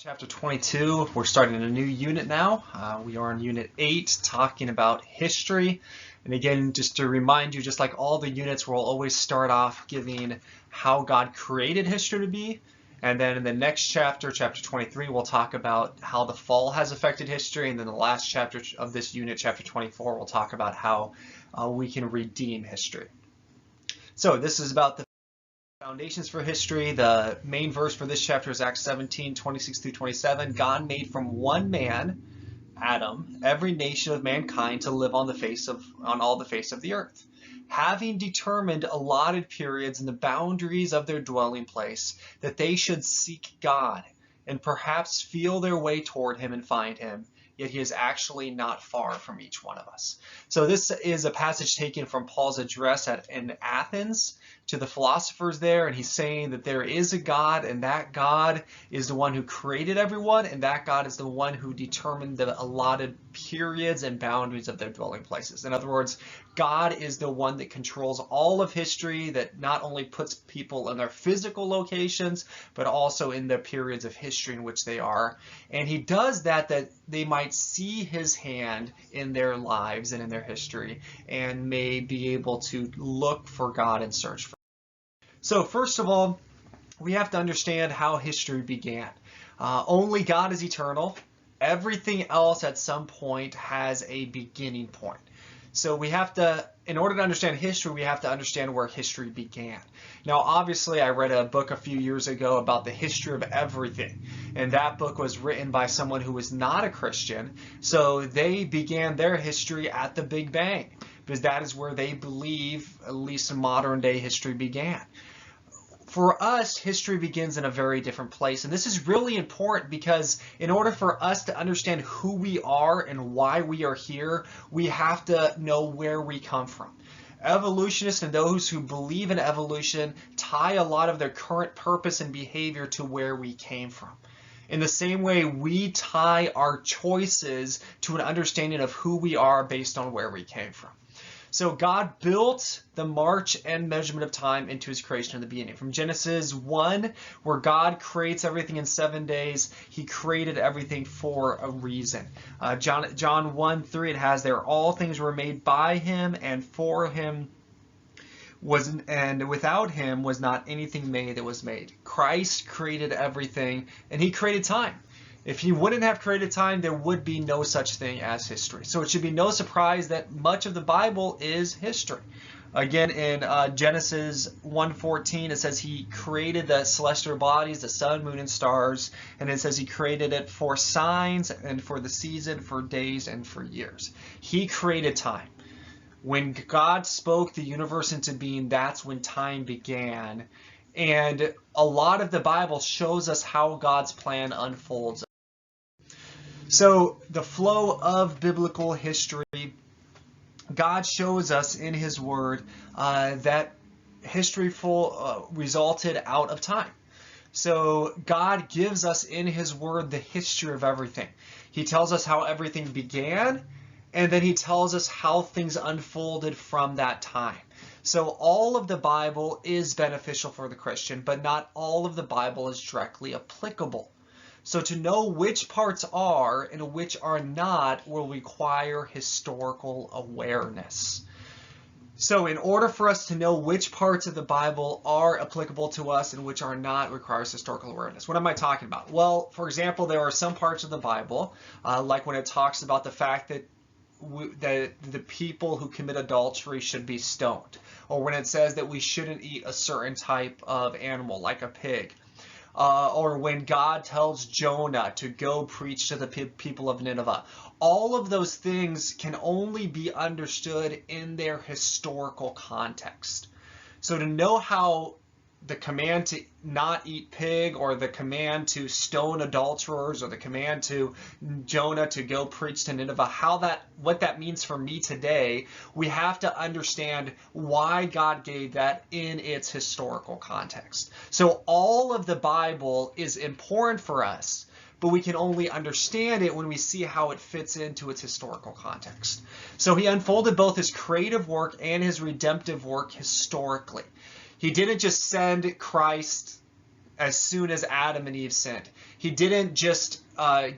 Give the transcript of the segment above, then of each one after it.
Chapter 22, we're starting a new unit now. We are in Unit 8, talking about history. And again, just to remind you, just like all the units, we'll always start off giving how God created history to be. And then in the next chapter, chapter 23, we'll talk about how the fall has affected history. And then the last chapter of this unit, chapter 24, we'll talk about how we can redeem history. So this is about the foundations for history. The main verse for this chapter is Acts 17, 26 through 27. God made from one man, Adam, every nation of mankind to live on all the face of the earth, having determined allotted periods and the boundaries of their dwelling place, that they should seek God and perhaps feel their way toward him and find him. Yet he is actually not far from each one of us. So this is a passage taken from Paul's address in Athens to the philosophers there, and he's saying that there is a God, and that God is the one who created everyone, and that God is the one who determined the allotted periods and boundaries of their dwelling places. In other words, God is the one that controls all of history, that not only puts people in their physical locations, but also in the periods of history in which they are. And he does that they might see his hand in their lives and in their history, and may be able to look for God and search for him. So first of all, we have to understand how history began. Only God is eternal. Everything else at some point has a beginning point. So we have to, in order to understand history, we have to understand where history began. Now, obviously, I read a book a few years ago about the history of everything. And that book was written by someone who was not a Christian. So they began their history at the Big Bang, because that is where they believe, at least modern day history began. For us, history begins in a very different place. And this is really important because in order for us to understand who we are and why we are here, we have to know where we come from. Evolutionists and those who believe in evolution tie a lot of their current purpose and behavior to where we came from. In the same way, we tie our choices to an understanding of who we are based on where we came from. So God built the march and measurement of time into his creation in the beginning. From Genesis 1, where God creates everything in 7 days, he created everything for a reason. John 1:3, it has there, all things were made by him, and for him and without him was not anything made that was made. Christ created everything, and he created time. If he wouldn't have created time, there would be no such thing as history. So it should be no surprise that much of the Bible is history. Again, in Genesis 1:14, it says he created the celestial bodies, the sun, moon, and stars. And it says he created it for signs and for the season, for days, and for years. He created time. When God spoke the universe into being, that's when time began. And a lot of the Bible shows us how God's plan unfolds. So the flow of biblical history, God shows us in his word that history resulted out of time. So God gives us in his word the history of everything. He tells us how everything began, and then he tells us how things unfolded from that time. So all of the Bible is beneficial for the Christian, but not all of the Bible is directly applicable. So to know which parts are and which are not will require historical awareness. So in order for us to know which parts of the Bible are applicable to us and which are not, requires historical awareness. What am I talking about? Well, for example, there are some parts of the Bible, like when it talks about the fact that the people who commit adultery should be stoned, or when it says that we shouldn't eat a certain type of animal, like a pig. Or when God tells Jonah to go preach to the people of Nineveh. All of those things can only be understood in their historical context. So to know how the command to not eat pig, or the command to stone adulterers, or the command to Jonah to go preach to Nineveh, what that means for me today, we have to understand why God gave that in its historical context. So all of the Bible is important for us, but we can only understand it when we see how it fits into its historical context. So he unfolded both his creative work and his redemptive work historically. He didn't just send Christ as soon as Adam and Eve sinned. He didn't just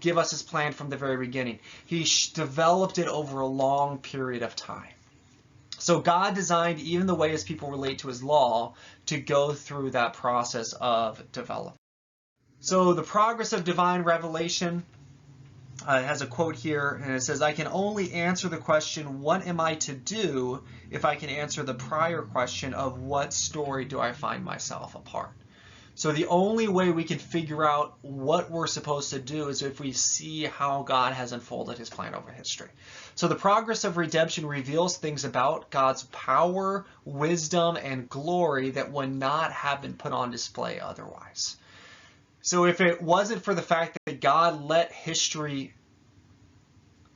give us his plan from the very beginning. He developed it over a long period of time. So God designed even the way his people relate to his law to go through that process of development. So the progress of divine revelation has a quote here, and it says, "I can only answer the question, what am I to do, if I can answer the prior question of what story do I find myself a part?" So the only way we can figure out what we're supposed to do is if we see how God has unfolded his plan over history. So the progress of redemption reveals things about God's power, wisdom, and glory that would not have been put on display otherwise. So if it wasn't for the fact that God let history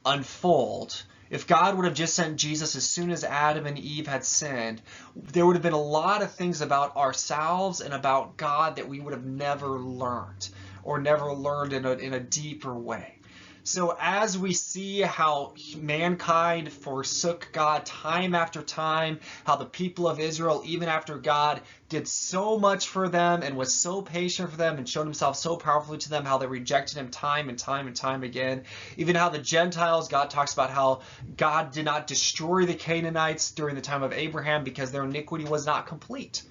unfold, if God would have just sent Jesus as soon as Adam and Eve had sinned, there would have been a lot of things about ourselves and about God that we would have never learned, or never learned in a deeper way. So as we see how mankind forsook God time after time, how the people of Israel, even after God did so much for them and was so patient for them and showed himself so powerfully to them, how they rejected him time and time and time again. Even how the Gentiles, God talks about how God did not destroy the Canaanites during the time of Abraham because their iniquity was not complete.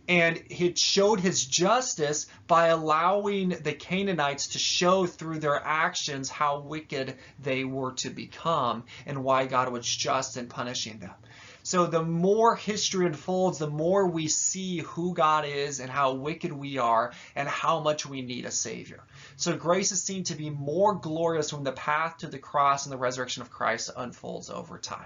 And he showed his justice by allowing the Canaanites to show through their actions how wicked they were to become and why God was just in punishing them. So the more history unfolds, the more we see who God is and how wicked we are and how much we need a Savior. So grace is seen to be more glorious when the path to the cross and the resurrection of Christ unfolds over time.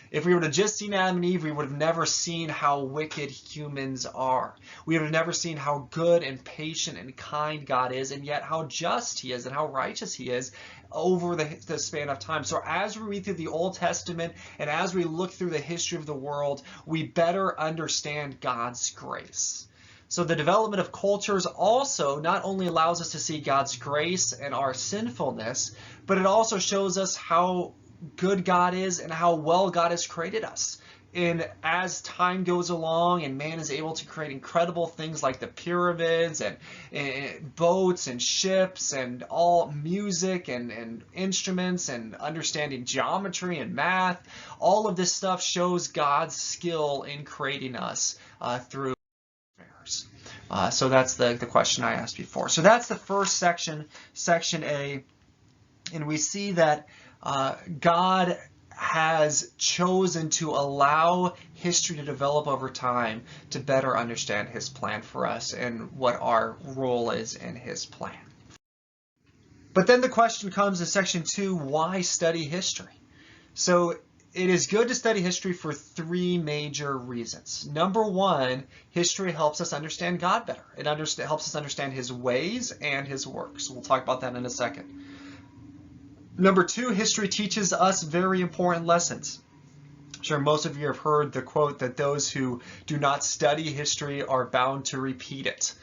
If we would have just seen Adam and Eve, we would have never seen how wicked humans are. We would have never seen how good and patient and kind God is, and yet how just he is and how righteous he is over the span of time. So as we read through the Old Testament and as we look through the history of the world, we better understand God's grace. So the development of cultures also not only allows us to see God's grace and our sinfulness, but it also shows us how good God is and how well God has created us. And as time goes along and man is able to create incredible things like the pyramids and boats and ships and all music and instruments and understanding geometry and math, all of this stuff shows God's skill in creating us through affairs. So that's the question I asked before. So that's the first section, section A. And we see that God has chosen to allow history to develop over time to better understand his plan for us and what our role is in his plan. But then the question comes in section 2, why study history? So it is good to study history for 3 major reasons. Number 1, history helps us understand God better. It helps us understand his ways and his works. We'll talk about that in a second. Number 2, history teaches us very important lessons. I'm sure most of you have heard the quote that those who do not study history are bound to repeat it.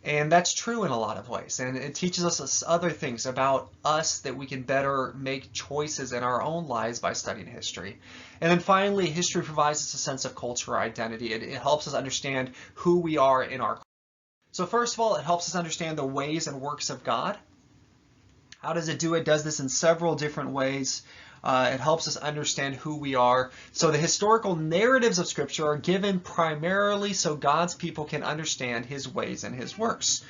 And that's true in a lot of ways. And it teaches us other things about us that we can better make choices in our own lives by studying history. And then finally, history provides us a sense of cultural identity. It helps us understand who we are in our culture. So first of all, it helps us understand the ways and works of God. How does it do it? It does this in several different ways. It helps us understand who we are. So the historical narratives of Scripture are given primarily so God's people can understand his ways and his works.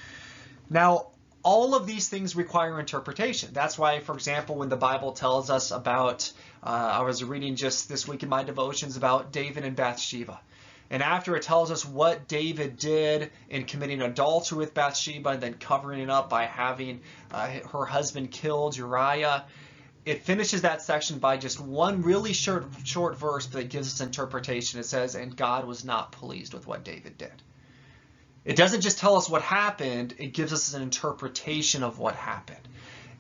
Now, all of these things require interpretation. That's why, for example, when the Bible tells us about, I was reading just this week in my devotions about David and Bathsheba. And after it tells us what David did in committing adultery with Bathsheba and then covering it up by having her husband killed, Uriah, it finishes that section by just one really short verse, but it gives us interpretation. It says, and God was not pleased with what David did. It doesn't just tell us what happened, it gives us an interpretation of what happened.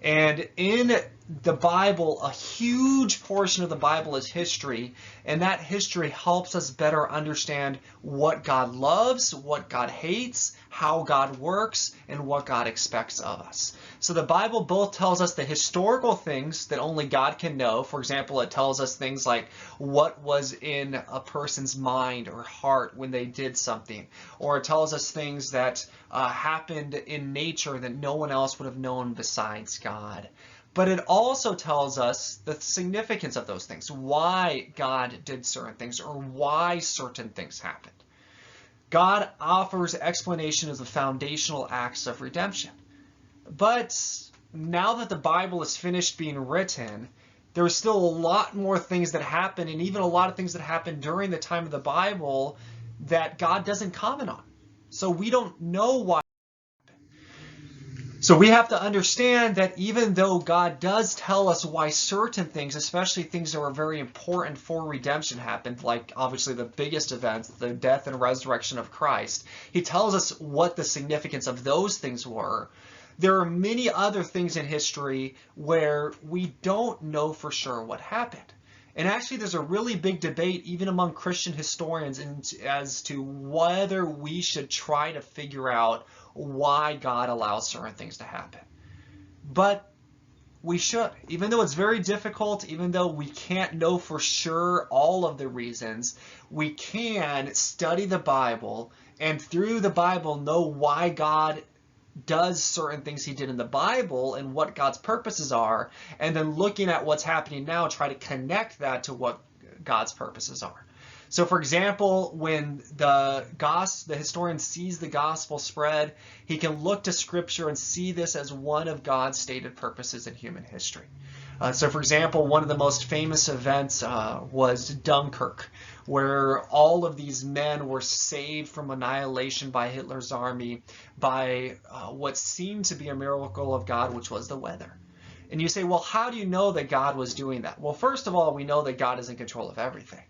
And in the Bible, a huge portion of the Bible is history, and that history helps us better understand what God loves, what God hates, how God works, and what God expects of us. So the Bible both tells us the historical things that only God can know. For example, it tells us things like what was in a person's mind or heart when they did something, or it tells us things that happened in nature that no one else would have known besides God. But it also tells us the significance of those things, why God did certain things or why certain things happened. God offers explanation of the foundational acts of redemption. But now that the Bible is finished being written, there are still a lot more things that happen, and even a lot of things that happened during the time of the Bible that God doesn't comment on. So we don't know why. So we have to understand that even though God does tell us why certain things, especially things that were very important for redemption, happened, like obviously the biggest events, the death and resurrection of Christ, he tells us what the significance of those things were. There are many other things in history where we don't know for sure what happened. And actually, there's a really big debate, even among Christian historians, as to whether we should try to figure out why God allows certain things to happen. But we should. Even though it's very difficult, even though we can't know for sure all of the reasons, we can study the Bible and through the Bible know why God does certain things he did in the Bible and what God's purposes are, and then looking at what's happening now, try to connect that to what God's purposes are. So for example, when the historian sees the gospel spread, he can look to scripture and see this as one of God's stated purposes in human history. So for example, one of the most famous events was Dunkirk, where all of these men were saved from annihilation by Hitler's army by what seemed to be a miracle of God, which was the weather. And you say, well, how do you know that God was doing that? Well, first of all, we know that God is in control of everything.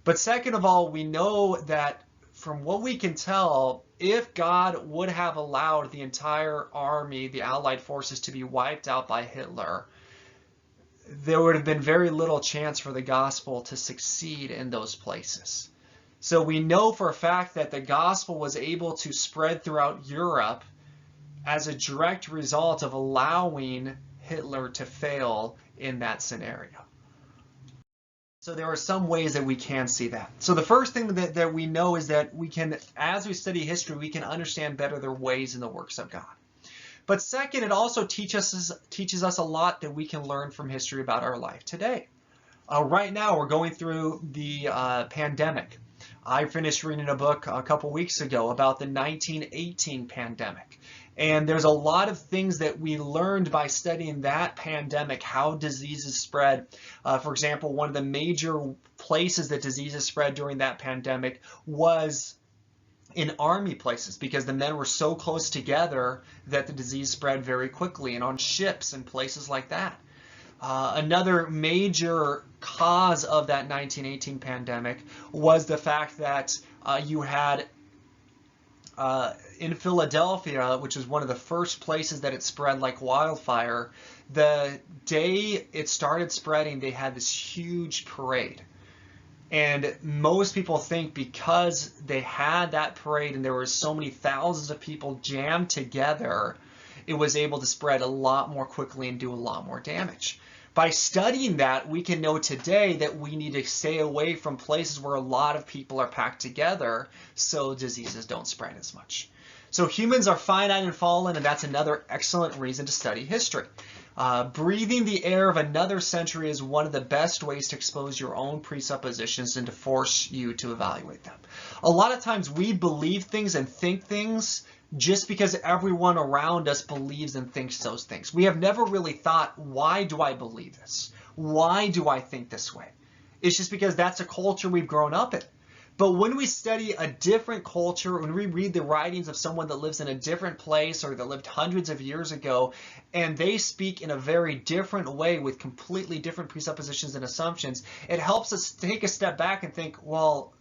But second of all, we know that from what we can tell, if God would have allowed the entire army, the Allied forces, to be wiped out by Hitler, there would have been very little chance for the gospel to succeed in those places. So we know for a fact that the gospel was able to spread throughout Europe as a direct result of allowing Hitler to fail in that scenario. So there are some ways that we can see that. So the first thing that we know is that we can, as we study history, we can understand better the ways and the works of God. But second, it also teaches us a lot that we can learn from history about our life today. Right now, we're going through the pandemic. I finished reading a book a couple weeks ago about the 1918 pandemic. And there's a lot of things that we learned by studying that pandemic, how diseases spread. For example, one of the major places that diseases spread during that pandemic was in army places, because the men were so close together that the disease spread very quickly, and on ships and places like that. Another major cause of that 1918 pandemic was the fact that you had in Philadelphia, which was one of the first places that it spread like wildfire, the day it started spreading, they had this huge parade. And most people think because they had that parade and there were so many thousands of people jammed together, it was able to spread a lot more quickly and do a lot more damage. By studying that, we can know today that we need to stay away from places where a lot of people are packed together so diseases don't spread as much. So humans are finite and fallen, and that's another excellent reason to study history. Breathing the air of another century is one of the best ways to expose your own presuppositions and to force you to evaluate them. A lot of times we believe things and think things just because everyone around us believes and thinks those things. We have never really thought, why do I believe this? Why do I think this way? It's just because that's a culture we've grown up in. But when we study a different culture, when we read the writings of someone that lives in a different place or that lived hundreds of years ago, and they speak in a very different way with completely different presuppositions and assumptions, it helps us take a step back and think, well,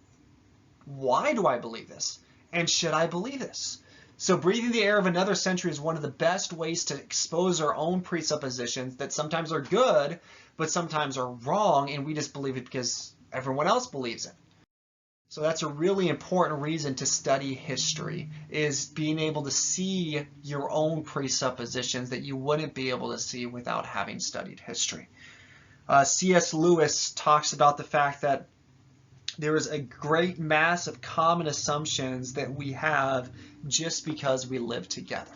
why do I believe this? And should I believe this? So breathing the air of another century is one of the best ways to expose our own presuppositions that sometimes are good, but sometimes are wrong, and we just believe it because everyone else believes it. So that's a really important reason to study history, is being able to see your own presuppositions that you wouldn't be able to see without having studied history. C.S. Lewis talks about the fact that there is a great mass of common assumptions that we have just because we live together.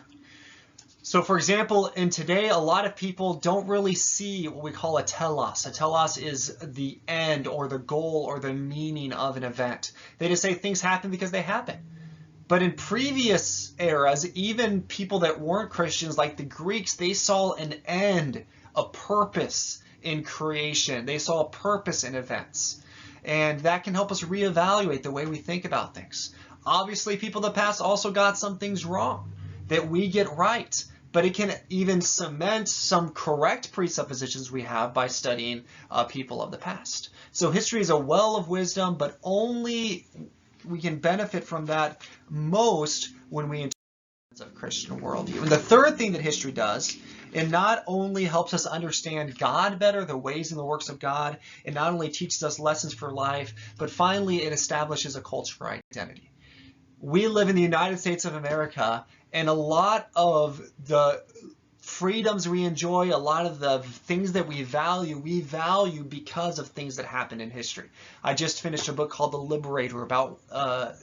So for example, in today, a lot of people don't really see what we call a telos. A telos is the end or the goal or the meaning of an event. They just say things happen because they happen. But in previous eras, even people that weren't Christians, like the Greeks, they saw an end, a purpose in creation. They saw a purpose in events. And that can help us reevaluate the way we think about things. Obviously, people in the past also got some things wrong that we get right. But it can even cement some correct presuppositions we have by studying people of the past. So history is a well of wisdom, but only we can benefit from that most when we interpret a Christian worldview. And the third thing that history does, it not only helps us understand God better, the ways and the works of God, it not only teaches us lessons for life, but finally it establishes a cultural identity. We live in the United States of America, and a lot of the freedoms we enjoy, a lot of the things that we value because of things that happened in history. I just finished a book called The Liberator about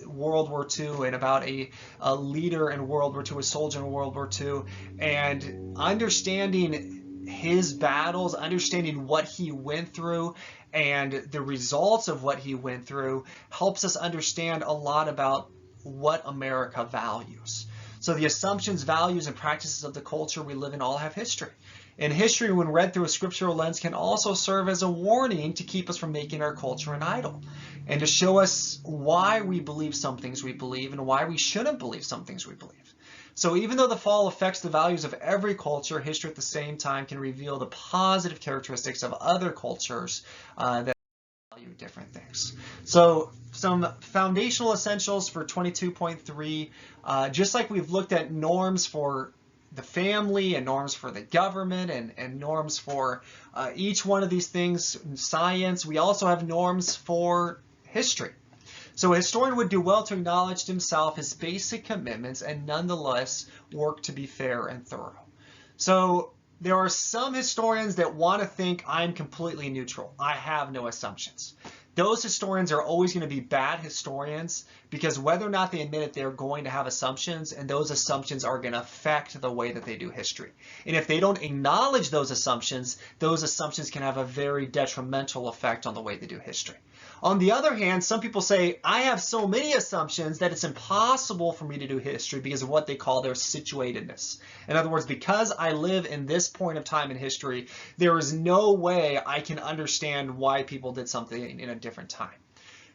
World War II and about a leader in World War II, a soldier in World War II, and understanding his battles, understanding what he went through and the results of what he went through helps us understand a lot about what America values. So the assumptions, values, and practices of the culture we live in all have history. And history, when read through a scriptural lens, can also serve as a warning to keep us from making our culture an idol, and to show us why we believe some things we believe and why we shouldn't believe some things we believe. So even though the fall affects the values of every culture, history at the same time can reveal the positive characteristics of other cultures that value different things. So some foundational essentials for 22.3, just like we've looked at norms for the family and norms for the government and norms for each one of these things in science, we also have norms for history. So a historian would do well to acknowledge to himself his basic commitments and nonetheless work to be fair and thorough. So there are some historians that want to think I'm completely neutral. I have no assumptions. Those historians are always going to be bad historians because whether or not they admit it, they're going to have assumptions, and those assumptions are going to affect the way that they do history. And if they don't acknowledge those assumptions can have a very detrimental effect on the way they do history. On the other hand, some people say, I have so many assumptions that it's impossible for me to do history because of what they call their situatedness. In other words, because I live in this point of time in history, there is no way I can understand why people did something in a different time.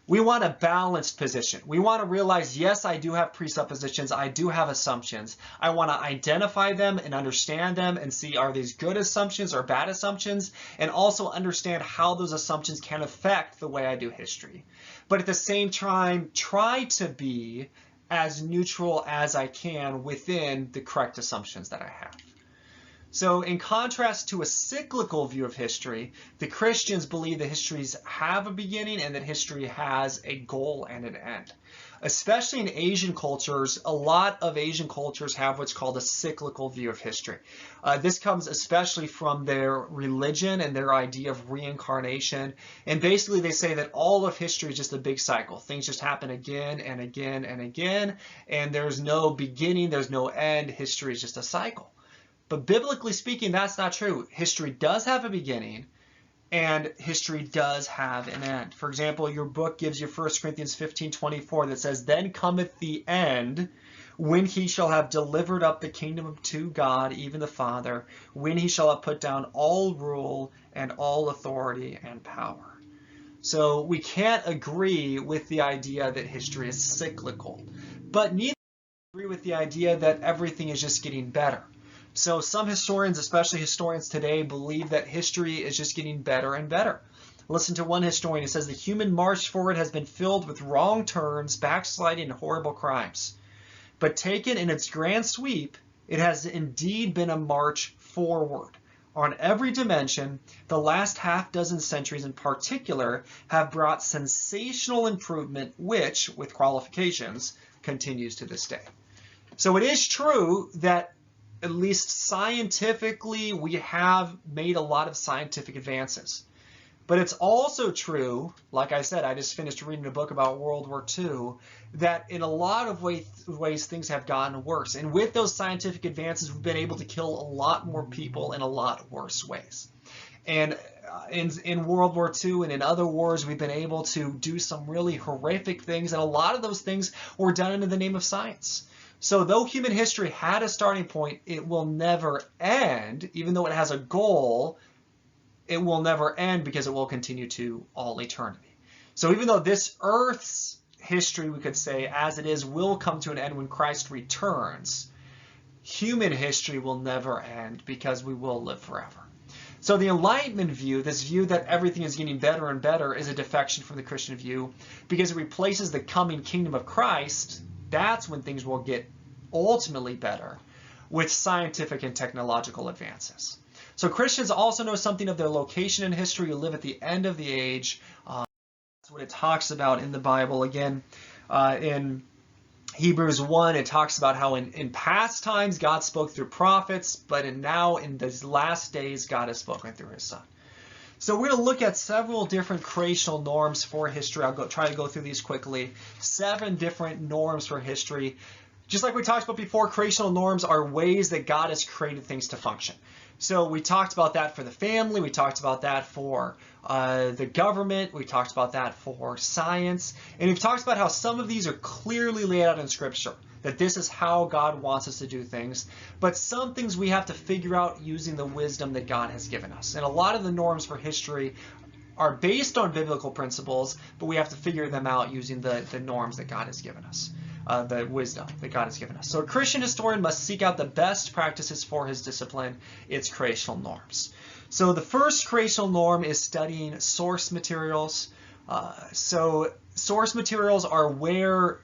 We want a balanced position. We want to realize, yes, I do have presuppositions. I do have assumptions. I want to identify them and understand them and see, are these good assumptions or bad assumptions? And also understand how those assumptions can affect the way I do history. But at the same time, try to be as neutral as I can within the correct assumptions that I have. So in contrast to a cyclical view of history, the Christians believe that histories have a beginning and that history has a goal and an end. Especially in Asian cultures, a lot of Asian cultures have what's called a cyclical view of history. This comes especially from their religion and their idea of reincarnation. And basically they say that all of history is just a big cycle. Things just happen again and again and again, and there's no beginning, there's no end. History is just a cycle. But biblically speaking, that's not true. History does have a beginning, and history does have an end. For example, your book gives you 1 Corinthians 15:24 that says, Then cometh the end, when he shall have delivered up the kingdom to God, even the Father, when he shall have put down all rule and all authority and power. So we can't agree with the idea that history is cyclical, but neither agree with the idea that everything is just getting better. So some historians, especially historians today, believe that history is just getting better and better. Listen to one historian who says the human march forward has been filled with wrong turns, backsliding, and horrible crimes. But taken in its grand sweep, it has indeed been a march forward. On every dimension, the last half dozen centuries in particular have brought sensational improvement, which, with qualifications, continues to this day. So it is true that at least scientifically, we have made a lot of scientific advances. But it's also true, like I said, I just finished reading a book about World War II, that in a lot of ways things have gotten worse. And with those scientific advances, we've been able to kill a lot more people in a lot worse ways. And in World War II and in other wars, we've been able to do some really horrific things. And a lot of those things were done in the name of science. So though human history had a starting point, it will never end, even though it has a goal. It will never end because it will continue to all eternity. So even though this earth's history, we could say, as it is, will come to an end when Christ returns, human history will never end because we will live forever. So the Enlightenment view, this view that everything is getting better and better, is a defection from the Christian view because it replaces the coming kingdom of Christ. That's when things will get ultimately better with scientific and technological advances. So Christians also know something of their location in history. You live at the end of the age. That's what it talks about in the Bible. Again, in Hebrews 1, it talks about how in past times God spoke through prophets, but now in these last days God has spoken through his Son. So we're going to look at several different creational norms for history. I'll try to go through these quickly. 7 different norms for history. Just like we talked about before, creational norms are ways that God has created things to function. So we talked about that for the family, we talked about that for the government, we talked about that for science, and we've talked about how some of these are clearly laid out in Scripture, that this is how God wants us to do things, but some things we have to figure out using the wisdom that God has given us. And a lot of the norms for history are based on biblical principles, but we have to figure them out using the norms that God has given us. The wisdom that God has given us. So a Christian historian must seek out the best practices for his discipline, its creational norms. So the first creational norm is studying source materials. So source materials are where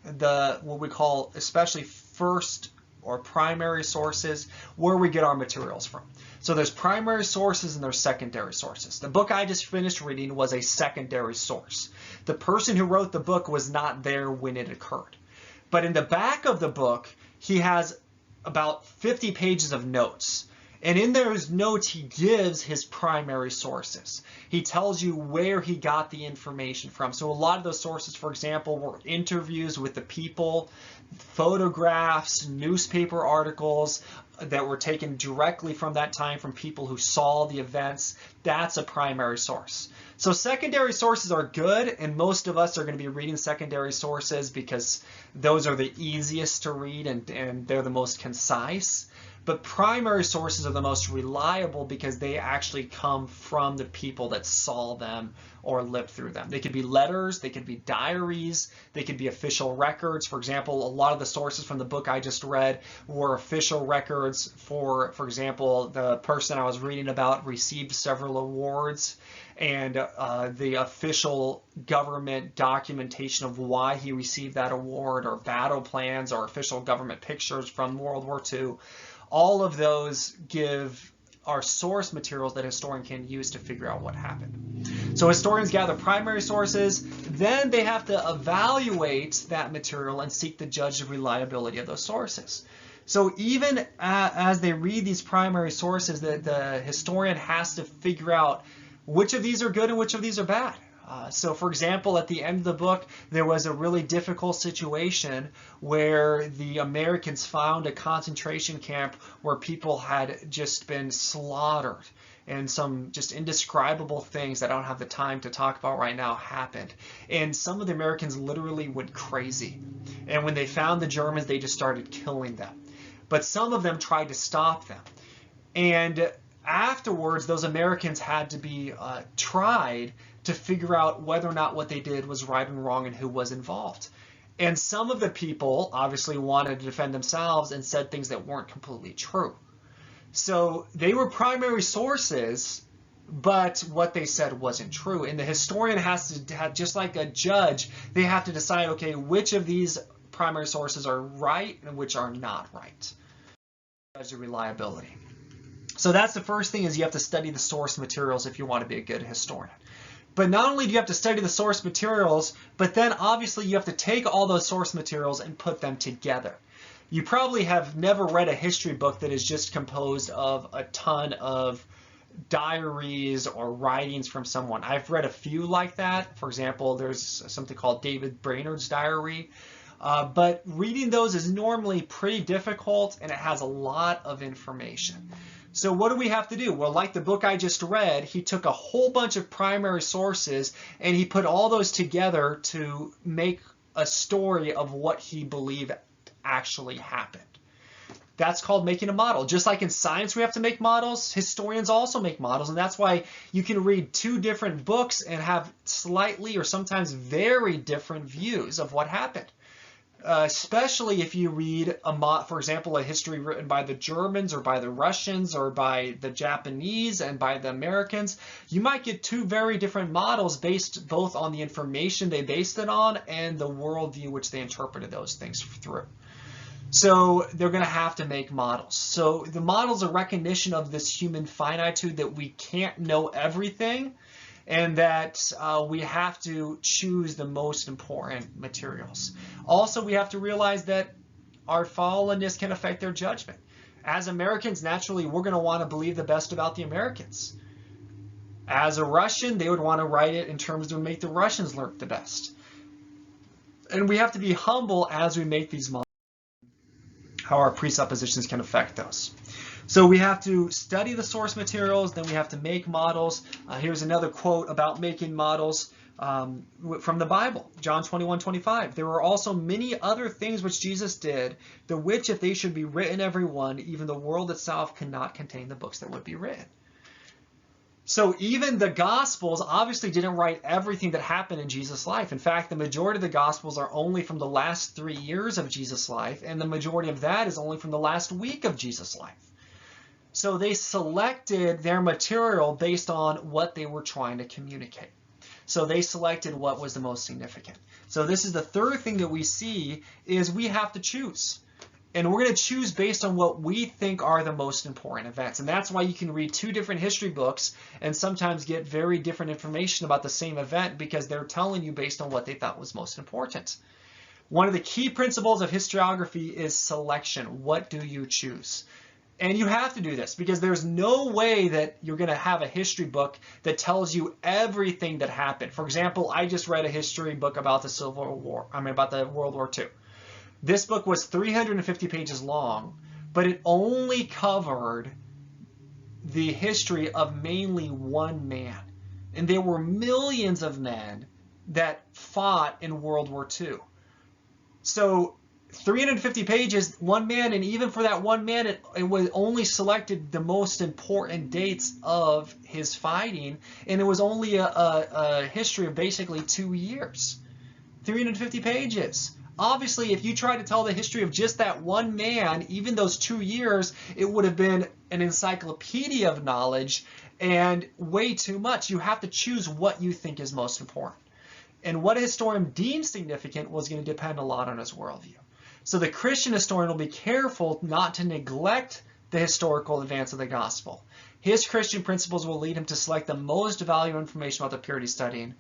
what we call especially first or primary sources, where we get our materials from. So there's primary sources and there's secondary sources. The book I just finished reading was a secondary source. The person who wrote the book was not there when it occurred. But in the back of the book, he has about 50 pages of notes. And in those notes, he gives his primary sources. He tells you where he got the information from. So a lot of those sources, for example, were interviews with the people, photographs, newspaper articles that were taken directly from that time from people who saw the events. That's a primary source. So secondary sources are good, and most of us are going to be reading secondary sources because those are the easiest to read and they're the most concise. But primary sources are the most reliable because they actually come from the people that saw them or lived through them. They could be letters, they could be diaries, they could be official records. For example, a lot of the sources from the book I just read were official records. For example, the person I was reading about received several awards, and the official government documentation of why he received that award, or battle plans, or official government pictures from World War II. All of those are source materials that a historian can use to figure out what happened. So historians gather primary sources, then they have to evaluate that material and seek to judge the reliability of those sources. So even as they read these primary sources, the historian has to figure out which of these are good and which of these are bad. So for example, at the end of the book, there was a really difficult situation where the Americans found a concentration camp where people had just been slaughtered, and some just indescribable things that I don't have the time to talk about right now happened. And some of the Americans literally went crazy. And when they found the Germans, they just started killing them. But some of them tried to stop them. And afterwards, those Americans had to be tried to figure out whether or not what they did was right and wrong and who was involved. And some of the people obviously wanted to defend themselves and said things that weren't completely true. So they were primary sources, but what they said wasn't true. And the historian has to have, just like a judge, they have to decide, okay, which of these primary sources are right and which are not right. Judge the reliability. So that's the first thing, is you have to study the source materials if you want to be a good historian. But not only do you have to study the source materials, but then obviously you have to take all those source materials and put them together. You probably have never read a history book that is just composed of a ton of diaries or writings from someone. I've read a few like that. For example, there's something called David Brainerd's diary. But reading those is normally pretty difficult, and it has a lot of information. So what do we have to do? Well, like the book I just read, he took a whole bunch of primary sources and he put all those together to make a story of what he believed actually happened. That's called making a model. Just like in science we have to make models, historians also make models, and that's why you can read two different books and have slightly or sometimes very different views of what happened. Especially if you read, for example, a history written by the Germans or by the Russians or by the Japanese and by the Americans, you might get two very different models based both on the information they based it on and the worldview which they interpreted those things through. So they're going to have to make models. So the model's a recognition of this human finitude, that we can't know everything, and that we have to choose the most important materials. Also, we have to realize that our fallenness can affect their judgment. As Americans, naturally, we're going to want to believe the best about the Americans. As a Russian, they would want to write it in terms that would make the Russians look the best. And we have to be humble as we make these models, how our presuppositions can affect those. So we have to study the source materials, then we have to make models. Here's another quote about making models from the Bible, John 21:25. There were also many other things which Jesus did, the which if they should be written every one, even the world itself cannot contain the books that would be written. So even the Gospels obviously didn't write everything that happened in Jesus' life. In fact, the majority of the Gospels are only from the last 3 years of Jesus' life, and the majority of that is only from the last week of Jesus' life. So they selected their material based on what they were trying to communicate. So they selected what was the most significant. So this is the third thing that we see, is we have to choose. And we're going to choose based on what we think are the most important events. And that's why you can read two different history books and sometimes get very different information about the same event, because they're telling you based on what they thought was most important. One of the key principles of historiography is selection. What do you choose? And you have to do this because there's no way that you're going to have a history book that tells you everything that happened. For example, I just read a history book about the about the World War II. This book was 350 pages long, but it only covered the history of mainly one man. And there were millions of men that fought in World War II. So 350 pages, one man, and even for that one man, it was only selected the most important dates of his fighting, and it was only a history of basically 2 years. 350 pages. Obviously, if you try to tell the history of just that one man, even those 2 years, it would have been an encyclopedia of knowledge and way too much. You have to choose what you think is most important. And what a historian deems significant was going to depend a lot on his worldview. So the Christian historian will be careful not to neglect the historical advance of the gospel. His Christian principles will lead him to select the most valuable information about the period he's studying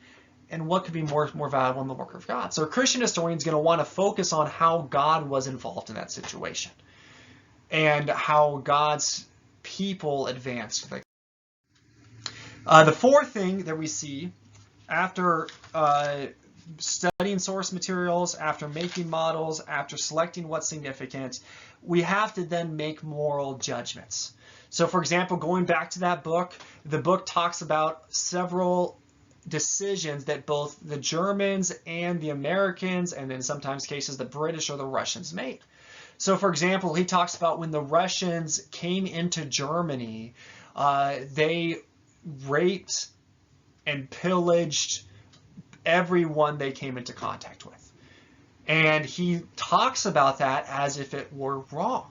and what could be more valuable in the work of God. So a Christian historian is going to want to focus on how God was involved in that situation and how God's people advanced. The fourth thing that we see after studying source materials, after making models, after selecting what's significant, we have to then make moral judgments. So for example, going back to that book, the book talks about several decisions that both the Germans and the Americans, and in sometimes cases the British or the Russians, made. So for example, he talks about when the Russians came into Germany, they raped and pillaged everyone they came into contact with. And he talks about that as if it were wrong.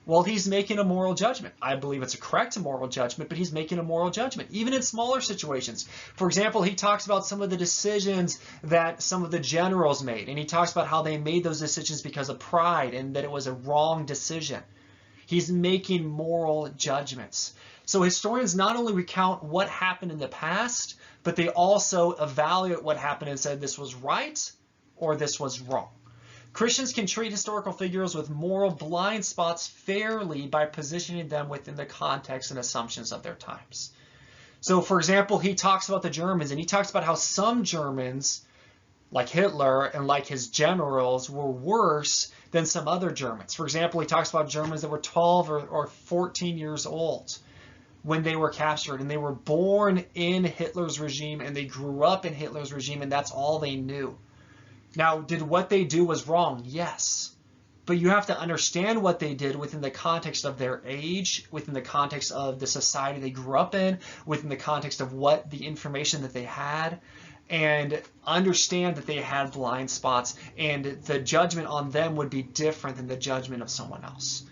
Well, he's making a moral judgment. I believe it's a correct moral judgment, but he's making a moral judgment, even in smaller situations. For example, he talks about some of the decisions that some of the generals made, and he talks about how they made those decisions because of pride and that it was a wrong decision. He's making moral judgments. So historians not only recount what happened in the past, but they also evaluate what happened and said this was right or this was wrong. Christians can treat historical figures with moral blind spots fairly by positioning them within the context and assumptions of their times. So, for example, he talks about the Germans, and he talks about how some Germans, like Hitler and like his generals, were worse than some other Germans. For example, he talks about Germans that were 12 or 14 years old when they were captured, and they were born in Hitler's regime, and they grew up in Hitler's regime, and that's all they knew. Now, did what they do was wrong? Yes. But you have to understand what they did within the context of their age, within the context of the society they grew up in, within the context of what the information that they had, and understand that they had blind spots, and the judgment on them would be different than the judgment of someone else.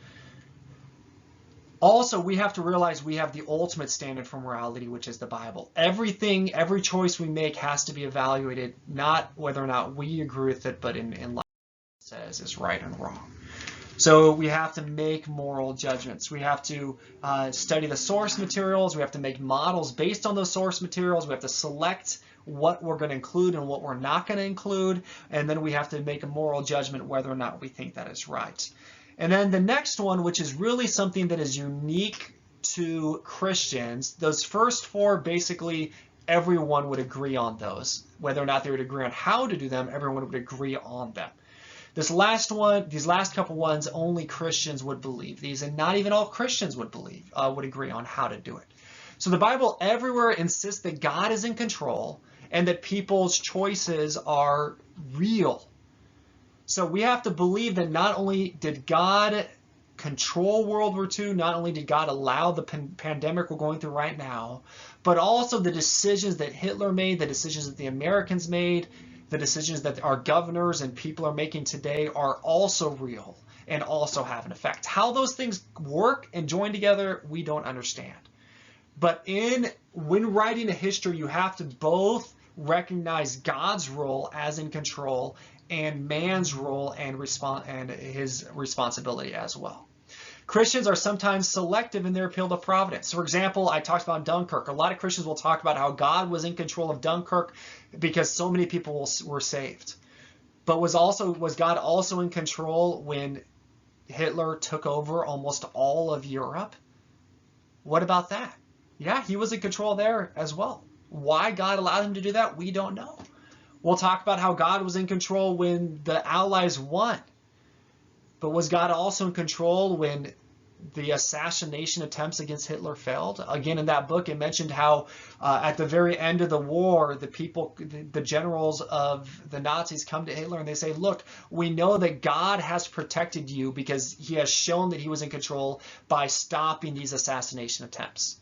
Also, we have to realize we have the ultimate standard for morality, which is the Bible. Everything, every choice we make has to be evaluated, not whether or not we agree with it, but in light of what it says is right and wrong. So we have to make moral judgments. We have to study the source materials. We have to make models based on those source materials. We have to select what we're going to include and what we're not going to include. And then we have to make a moral judgment whether or not we think that is right. And then the next one, which is really something that is unique to Christians, those first four, basically everyone would agree on those. Whether or not they would agree on how to do them, everyone would agree on them. This last one, these last couple ones, only Christians would believe these, and not even all Christians would agree on how to do it. So the Bible everywhere insists that God is in control and that people's choices are real. So we have to believe that not only did God control World War II, not only did God allow the pandemic we're going through right now, but also the decisions that Hitler made, the decisions that the Americans made, the decisions that our governors and people are making today are also real and also have an effect. How those things work and join together, we don't understand. But when writing a history, you have to both recognize God's role as in control and man's role and his responsibility as well. Christians are sometimes selective in their appeal to providence. For example, I talked about Dunkirk. A lot of Christians will talk about how God was in control of Dunkirk because so many people were saved. But was God also in control when Hitler took over almost all of Europe? What about that? Yeah, he was in control there as well. Why God allowed him to do that, we don't know. We'll talk about how God was in control when the Allies won. But was God also in control when the assassination attempts against Hitler failed? Again, in that book, it mentioned how at the very end of the war, the generals of the Nazis come to Hitler and they say, look, we know that God has protected you because he has shown that he was in control by stopping these assassination attempts.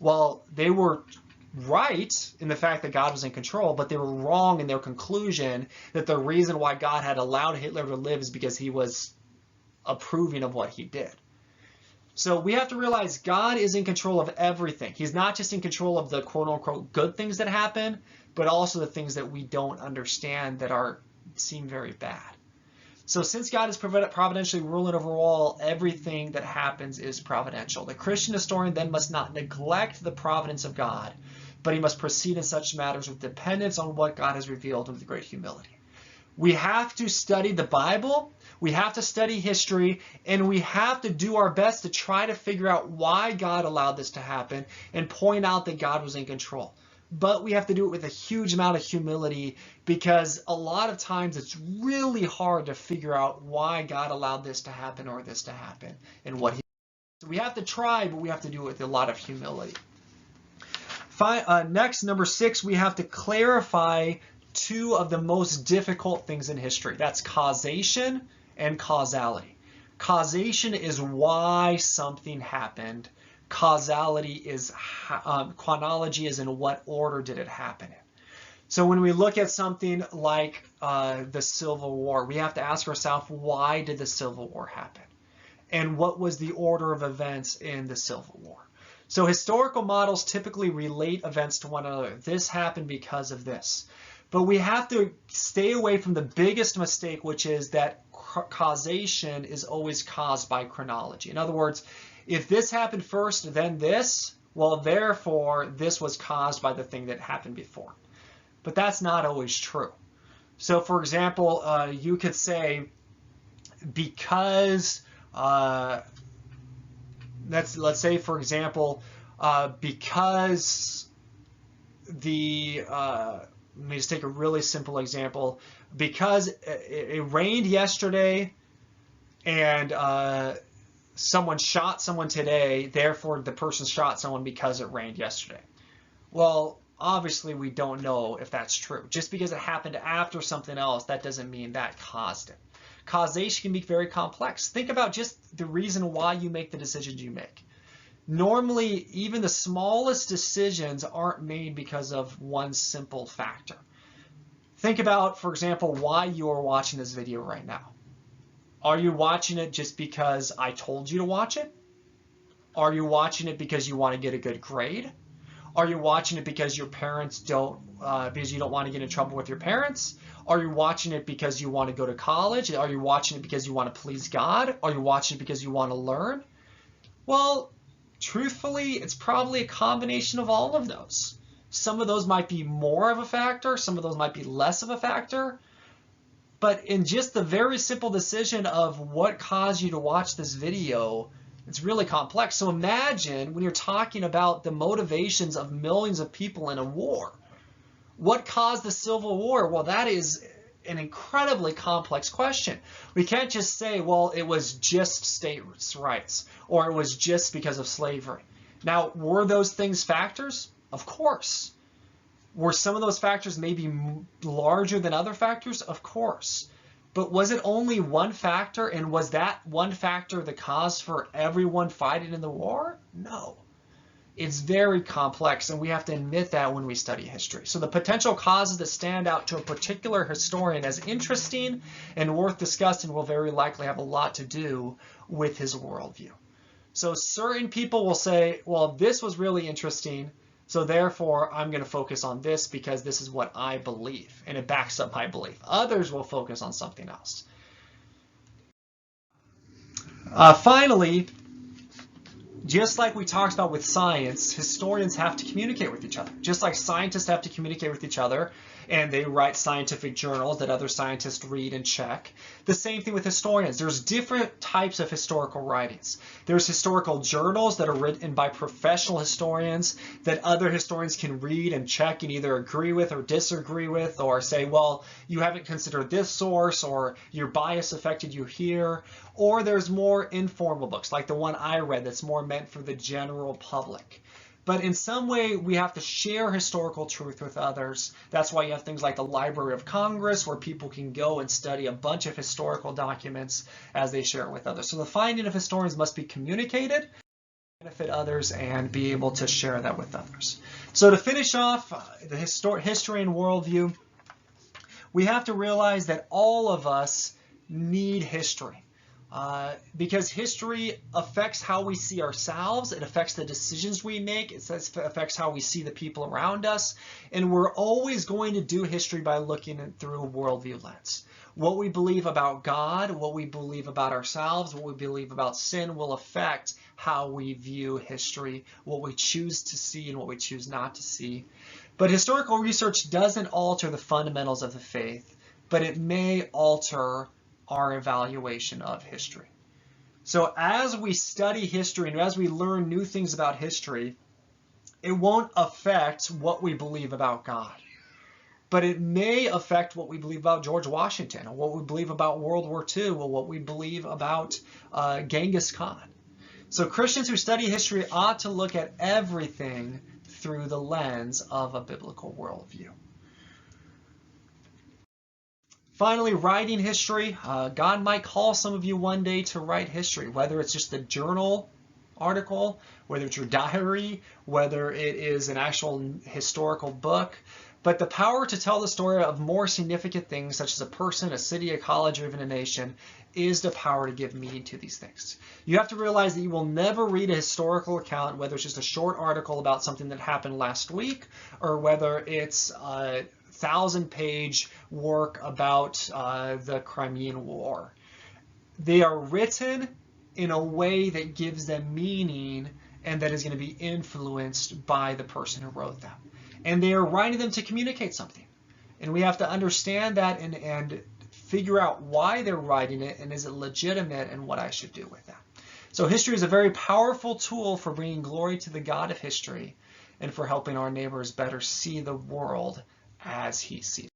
Well, they were right in the fact that God was in control, but they were wrong in their conclusion that the reason why God had allowed Hitler to live is because he was approving of what he did. So we have to realize God is in control of everything. He's not just in control of the quote-unquote good things that happen, but also the things that we don't understand that seem very bad. So since God is providentially ruling over all, everything that happens is providential. The Christian historian then must not neglect the providence of God, but he must proceed in such matters with dependence on what God has revealed with great humility. We have to study the Bible, we have to study history, and we have to do our best to try to figure out why God allowed this to happen and point out that God was in control. But we have to do it with a huge amount of humility because a lot of times it's really hard to figure out why God allowed this to happen or this to happen and what he. So we have to try, but we have to do it with a lot of humility. Next, number 6, we have to clarify two of the most difficult things in history. That's causation and causality. Causation is why something happened. Causality is chronology is in what order did it happen in. So when we look at something like the Civil War, we have to ask ourselves, why did the Civil War happen? and what was the order of events in the Civil War. So historical models typically relate events to one another. This happened because of this. But we have to stay away from the biggest mistake, which is that causation is always caused by chronology. In other words, if this happened first, then this, well, therefore, this was caused by the thing that happened before. But that's not always true. So, for example, you could say, because, let's say, for example, because the, let me just take a really simple example. Because it rained yesterday and someone shot someone today, therefore the person shot someone because it rained yesterday. Well, obviously we don't know if that's true. Just because it happened after something else, that doesn't mean that caused it. Causation can be very complex. Think about just the reason why you make the decisions you make. Normally, even the smallest decisions aren't made because of one simple factor. Think about, for example, why you are watching this video right now. Are you watching it just because I told you to watch it? Are you watching it because you want to get a good grade? Are you watching it because your parents because you don't want to get in trouble with your parents? Are you watching it because you want to go to college? Are you watching it because you want to please God? Are you watching it because you want to learn? Well, truthfully, it's probably a combination of all of those. Some of those might be more of a factor. Some of those might be less of a factor. But in just the very simple decision of what caused you to watch this video, it's really complex. So imagine when you're talking about the motivations of millions of people in a war. What caused the Civil War? Well, that is an incredibly complex question. We can't just say, well, it was just states' rights, or it was just because of slavery. Now, were those things factors? Of course. Were some of those factors maybe larger than other factors? Of course. But was it only one factor, and was that one factor the cause for everyone fighting in the war? No. It's very complex, and we have to admit that when we study history. So the potential causes that stand out to a particular historian as interesting and worth discussing will very likely have a lot to do with his worldview. So certain people will say, well, this was really interesting, so therefore I'm going to focus on this because this is what I believe, and it backs up my belief. Others will focus on something else. Finally, just like we talked about with science, historians have to communicate with each other. Just like scientists have to communicate with each other, and they write scientific journals that other scientists read and check. The same thing with historians. There's different types of historical writings. There's historical journals that are written by professional historians that other historians can read and check and either agree with or disagree with, or say, well, you haven't considered this source, or your bias affected you here. Or there's more informal books, like the one I read that's more meant for the general public. But in some way, we have to share historical truth with others. That's why you have things like the Library of Congress, where people can go and study a bunch of historical documents as they share it with others. So the finding of historians must be communicated, benefit others, and be able to share that with others. So to finish off the history and worldview, we have to realize that all of us need history. Because history affects how we see ourselves, it affects the decisions we make, it affects how we see the people around us, and we're always going to do history by looking through a worldview lens. What we believe about God, what we believe about ourselves, what we believe about sin will affect how we view history, what we choose to see and what we choose not to see. But historical research doesn't alter the fundamentals of the faith, but it may alter our evaluation of history. So as we study history and as we learn new things about history, it won't affect what we believe about God. But it may affect what we believe about George Washington, or what we believe about World War II, or what we believe about Genghis Khan. So Christians who study history ought to look at everything through the lens of a biblical worldview. Finally, writing history. God might call some of you one day to write history, whether it's just a journal article, whether it's your diary, whether it is an actual historical book. But the power to tell the story of more significant things, such as a person, a city, a college, or even a nation, is the power to give meaning to these things. You have to realize that you will never read a historical account, whether it's just a short article about something that happened last week, or whether it's a 1,000-page work about the Crimean War. They are written in a way that gives them meaning and that is going to be influenced by the person who wrote them. And they are writing them to communicate something. And we have to understand that and figure out why they're writing it and is it legitimate and what I should do with that. So history is a very powerful tool for bringing glory to the God of history and for helping our neighbors better see the world as he sees